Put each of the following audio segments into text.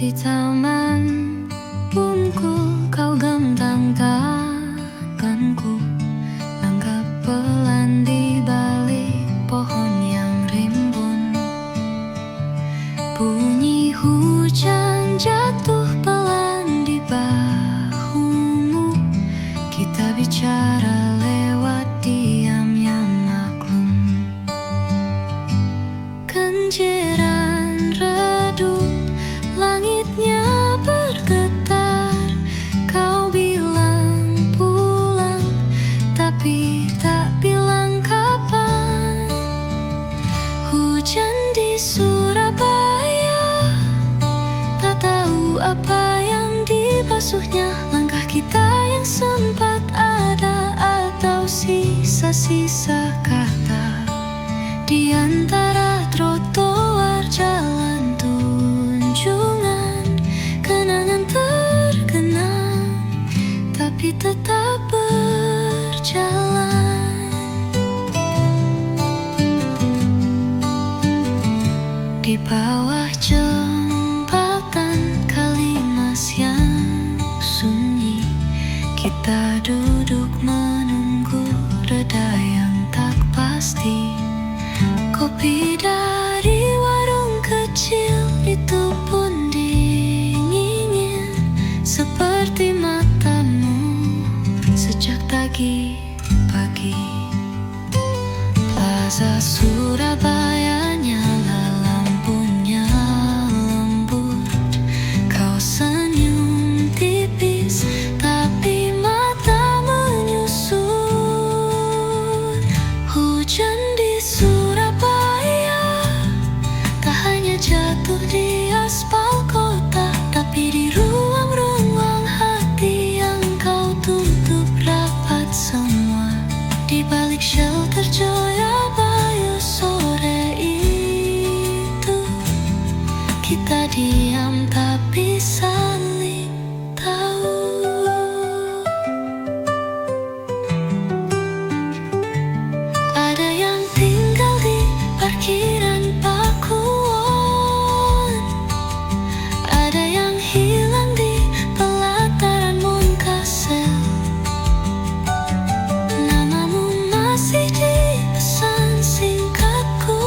Di taman bungkul kau genggam tanganku, langkah pelan di balik pohon yang rimbun. Bunyi hujan jatuh pelan di bahumu, kita bicara lewat diam yang maklum. Kenjeran redup, langitnya bergetar. Kau bilang pulang, tapi tak bilang kapan. Hujan di Surabaya, tak tahu apa yang dibasuhnya. Langkah kita yang sempat ada, atau sisa-sisa kata di antara trotoar jalan tunjungan. Kenangan tergenang, tapi tetap berjalan. Di bawah jembatan Kalimas yang sunyi, kita duduk menunggu reda yang tak pasti. Kopi dari warung kecil itu pun dingin, seperti matamu sejak tadi pagi. Plaza Surabaya nyala lampunya lembut. Kau senyum tipis, tapi mata menyusut. Hujan di Surabaya tak hanya jatuh di aspal kota, tapi di ruang-ruang hati yang kau tutup rapat semua. Di balik shelter Joyabayu sore itu, kita diam tapi saling tahu. Ada yang tinggal di parkiran Pakuwon, ada yang hilang di pelataran Munkasel. Namamu masih di pesan singkatku,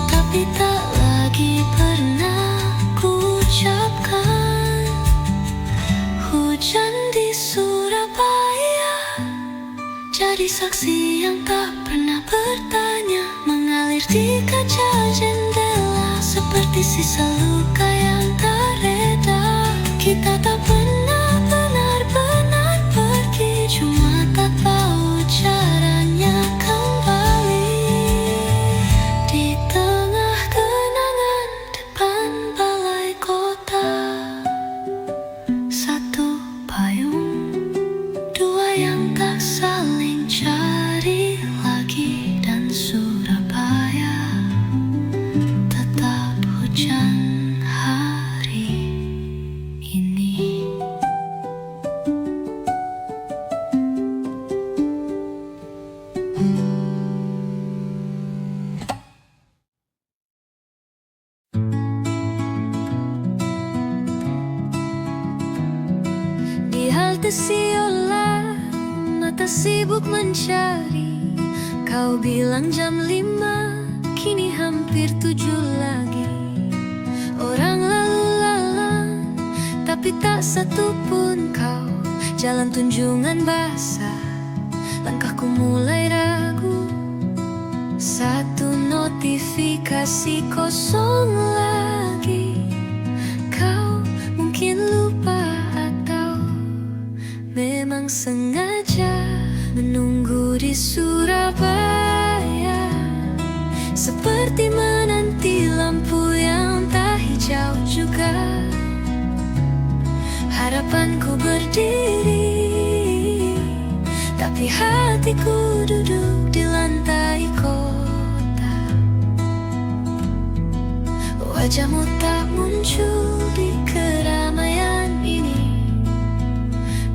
tapi tak lagi pernah ku ucapkan. Hujan di Surabaya jadi saksi yang tak pernah bertanya, mengalir di kaca jendela seperti sisa luka yang tak reda. Kita tak pernah benar-benar pergi, cuma tak tahu caranya kembali. Di tengah kenangan depan balai kota, satu payung, dua yang tak saling cari lagi, dan Surabaya tetap hujan hari ini. Di halte Siola, mata sibuk mencari. Kau bilang jam 5, kini hampir 7 lagi. Orang lalu lalang, tapi tak satu pun kau. Jalan tunjungan basah, langkahku mulai ragu. Satu notifikasi kosong lagi. Kau mungkin lupa atau memang sengaja menunggu di Surabaya, seperti menanti lampu yang tak hijau juga. Harapanku berdiri, tapi hatiku duduk di lantai kota. Wajahmu tak muncul di keramaian ini,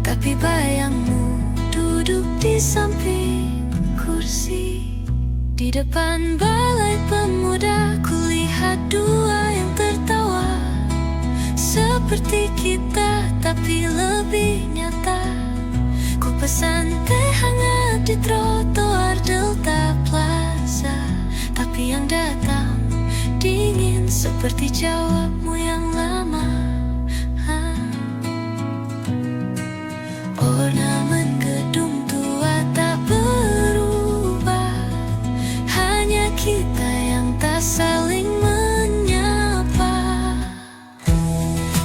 tapi bayangmu duduk di samping kursi. Di depan balai pemuda kulihat dua yang tertawa. seperti kita, tapi lebih nyata. Ku pesan teh hangat di trotoar Delta Plaza, tapi yang datang dingin seperti jawabmu yang lama. Ornamen gedung tua tak berubah, hanya kita yang tak saling menyapa.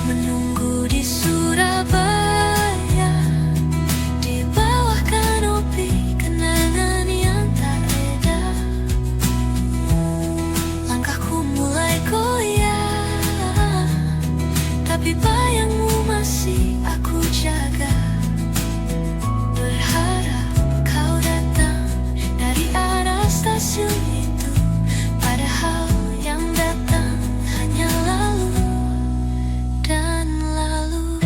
Menunggu di Surabaya, di bawah kanopi kenangan yang tak reda. Langkahku mulai goyah, tapi bayangmu masih aku jaga. Berharap kau datang dari arah stasiun itu, padahal yang datang hanya lalu dan lalu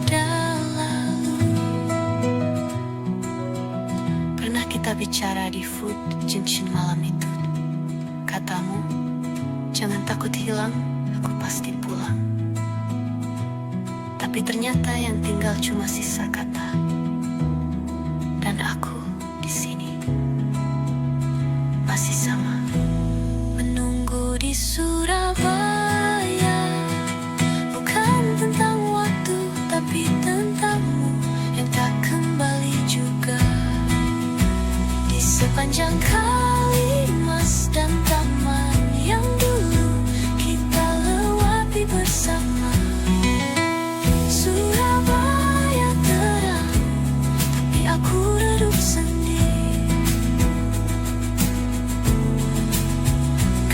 dan lalu. Pernah kita bicara di food cincin malam itu. Katamu, jangan takut hilang, aku pasti pulang. Tapi ternyata yang tinggal cuma sisa kata. Dan aku di sini masih sama, menunggu di Surabaya. Bukan tentang waktu, tapi tentangmu yang tak kembali juga. Di sepanjang Kalimas dan taman yang dulu kita lewati bersama. Surabaya terang, tapi aku redup sendiri.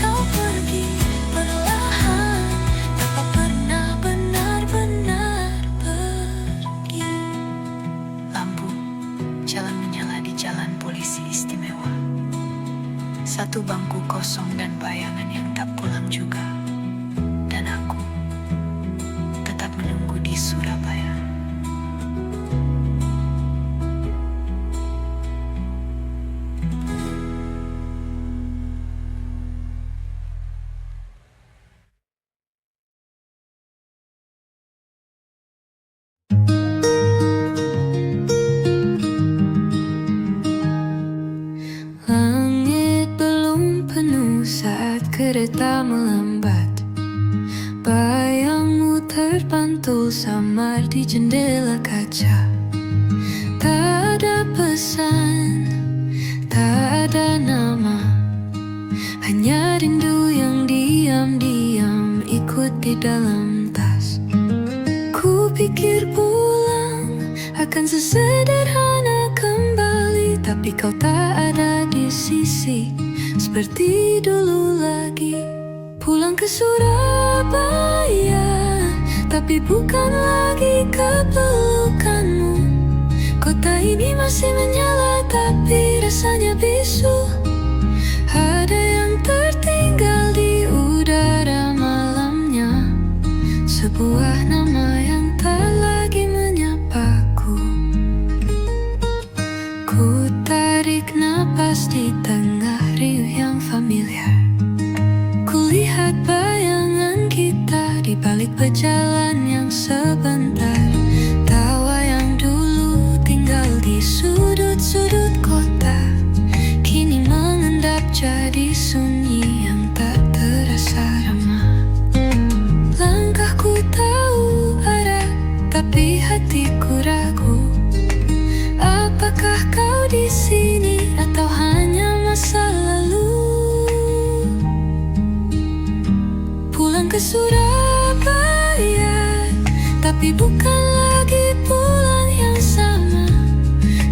Kau pergi perlahan, tanpa pernah benar-benar pergi. Lampu jalan menyala di jalan polisi istimewa. Satu bangku kosong dan bayangan yang tak pulang juga. Dan aku tetap menunggu di Surabaya. Langit belum penuh saat kereta melambat. Bayangmu terpantul samar di jendela kaca. Tak ada pesan, tak ada nama, hanya rindu yang diam-diam ikut di dalam tas. Ku pikir pulang akan sesederhana kembali, tapi kau tak ada di sisi seperti dulu lagi. Pulang ke Surabaya, tapi bukan lagi ke pelukanmu. Kota ini masih menyala, tapi rasanya bisu. Ada yang tertinggal di udara malamnya, sebuah nama yang tak lagi menyapaku. Ku tarik napas di tengah riuh yang familiar. Kulihat bayangan kita di balik berjalan yang sebentar. Tawa yang dulu tinggal di sudut-sudut kota, kini mengendap jadi sunyi yang tak terasa ramah. Langkahku tahu arah, tapi hatiku ragu. Apakah kau di sini atau hanya masa lalu? Pulang ke Surabaya, tapi bukan lagi pulang yang sama.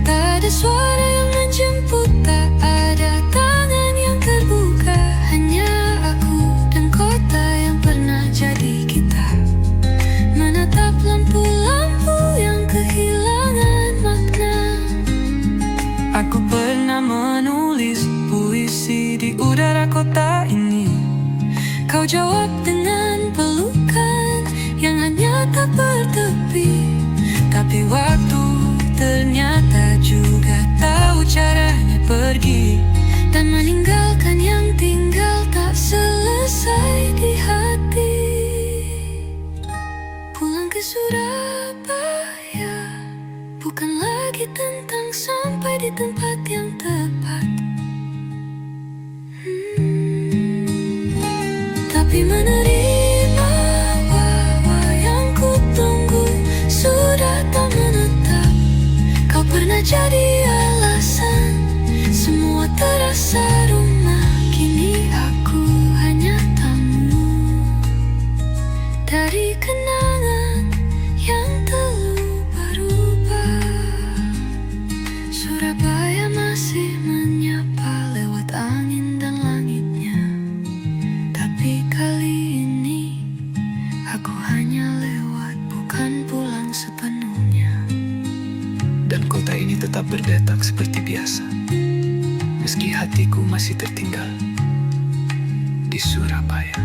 Tak ada suara yang menjemput, tak ada tangan yang terbuka. Hanya aku dan kota yang pernah jadi kita, menatap lampu-lampu yang kehilangan makna. Aku pernah menulis puisi di udara kota ini. Kau jawab dengan pelukan yang hanya tak bertepi. Tapi waktu ternyata juga tahu caranya pergi dan meninggalkan yang tinggal tak selesai lagi tentang sampai di tempat yang tepat. Tapi menerima bahwa yang ku tunggu sudah tak menetap. Kau pernah jadi alasan semua terasa rumah. Kini aku hanya tamu dari kenangan yang telah berubah. Surabaya masih menyapa lewat angin dan langitnya. Tapi kali ini aku hanya lewat, bukan pulang sepenuhnya. Dan kota ini tetap berdetak seperti biasa, meski hatiku masih tertinggal di Surabaya.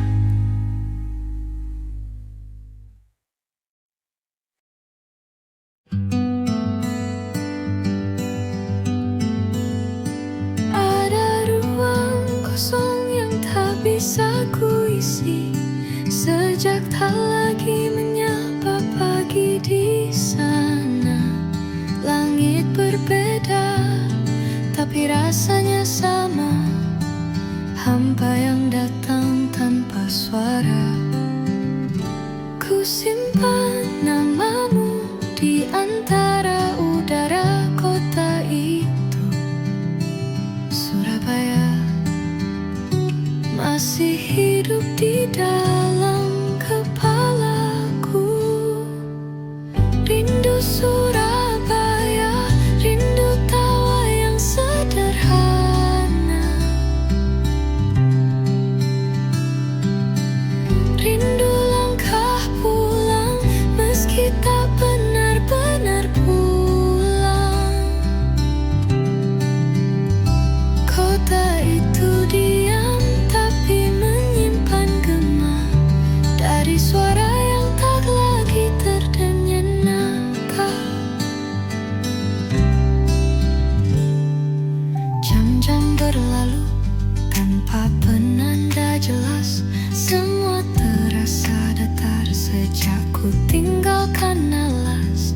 Ada ruang kosong yang tak bisa ku isi, sejak tak lagi menyapa pagi di sana. Langit berbeda, tapi rasanya sama. Hampa yang datang tanpa suara. Ku simpan namamu di antara udara kota itu. Surabaya masih hidup di dalam kepalaku. Rindu Surabaya, rindu tawa yang sederhana, rindu langkah pulang meski tak benar-benar pulang. Kota itu diam tapi menyimpan gema dari suara yang tak lagi terdengar. Jam-jam berlalu tanpa penanda jelas. Semua terasa datar sejak ku tinggalkan alas.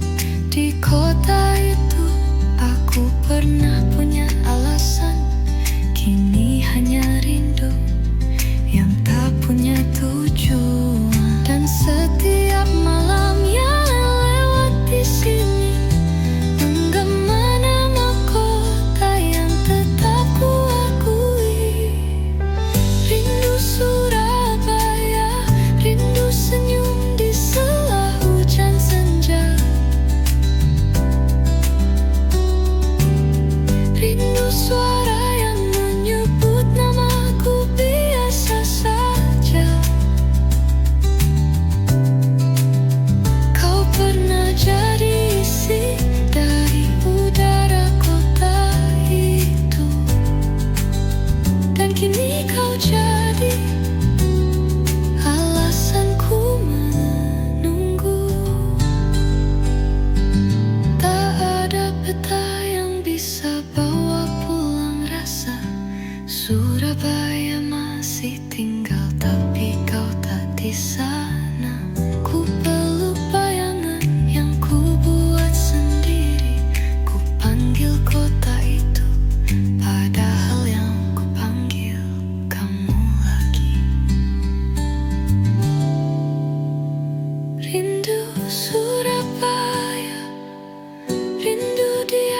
Di kota itu aku pernah punya alasan. Kini hanya rindu yang tak punya tujuan. Dan setiap malam yang lewat di sini menggema nama kota yang tetap ku akui. Rindu Surabaya, rindu senyum di sela hujan senja. Rindu suara yang menyebut namaku biasa saja. Kau pernah jadi isi dari udara kota itu. Dan kini kau jadi alasanku menunggu. Tak ada peta yang bisa bawa pulang rasa. Surabaya masih tinggal tapi kau tak di sana. Ku peluk bayangan yang ku buat sendiri. Ku panggil kota itu, padahal yang ku panggil kamu lagi. Rindu Surabaya, rindu dia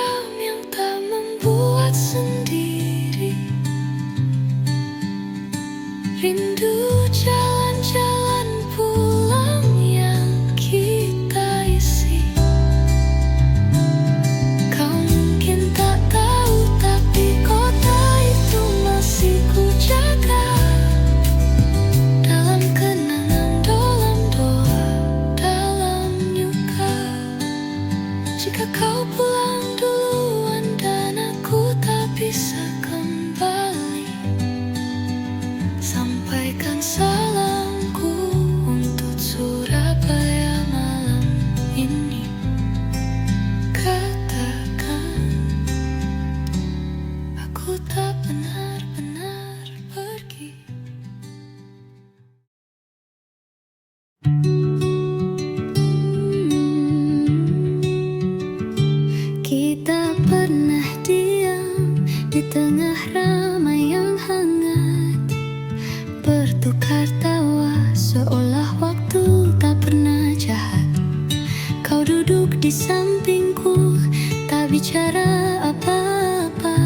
bicara apa-apa,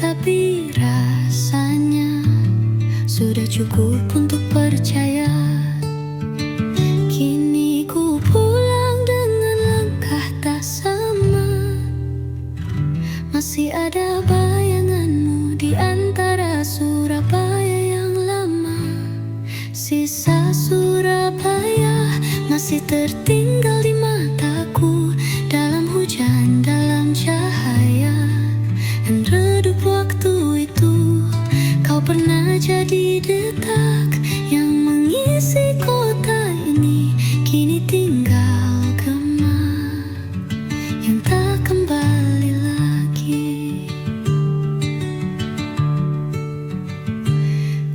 tapi rasanya sudah cukup untuk percaya. Kini ku pulang dengan langkah tak sama, masih ada bayanganmu di antara Surabaya yang lama. Sisa Surabaya masih tertinggal di mataku, dalam hujan, dalam cahaya, dan redup waktu itu. Kau pernah jadi detak yang mengisi kota ini, kini tinggal gema yang tak kembali lagi.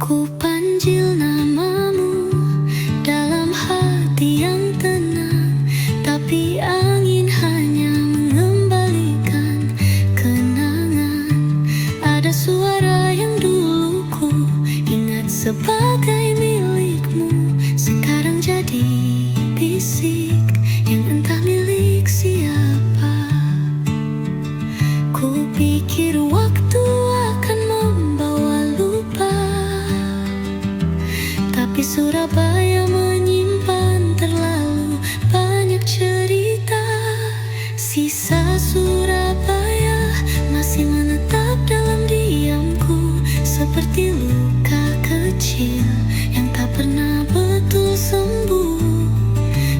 Ku panggil namamu dalam hati yang tenang, tapi angin hanya mengembalikan kenangan. Ada suara yang dulu ku ingat sebagai milikmu, sekarang jadi bisik yang entah milik siapa. Ku pikir waktu akan membawa lupa, tapi Surabaya menyimpan terlalu banyak cerita. Sisa Surabaya masih menetap dalam diamku, seperti luka kecil yang tak pernah betul sembuh.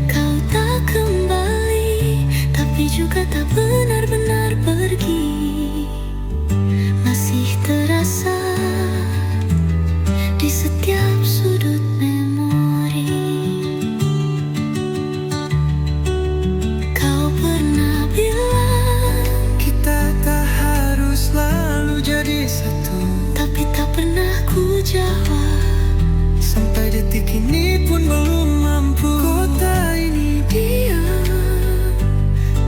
Kau tak kembali, tapi juga tak benar-benar pergi. Masih terasa di setiap sudut memori. Kau pernah bilang Kita tak harus selalu jadi satu, tapi tak pernah ku jawab. sampai detik ini pun belum mampu. Kota ini Diam,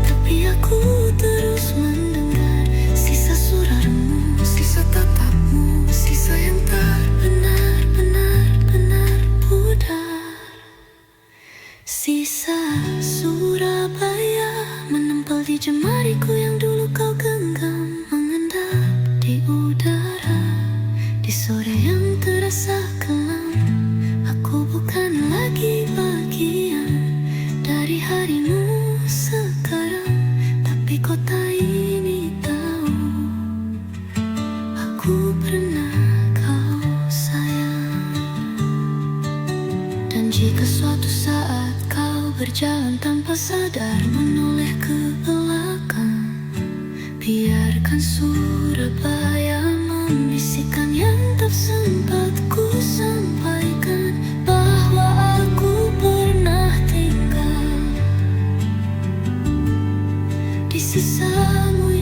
tapi aku terus mendengar sisa suaramu, sisa tatapmu, sisa yang tak benar-benar pudar. Sisa Surabaya menempel di jemariku yang dulu kau genggam, mengendap di udara. Di sore yang terasa kelam, aku bukan lagi bagian dari harimu sekarang, tapi kota ini tahu aku pernah kau sayang. Dan jika suatu saat kau berjalan tanpa sadar menoleh ke belakang, biarkan Surabaya membisikkan yang tak sempat ku sampaikan, bahwa aku pernah tinggal di sisamu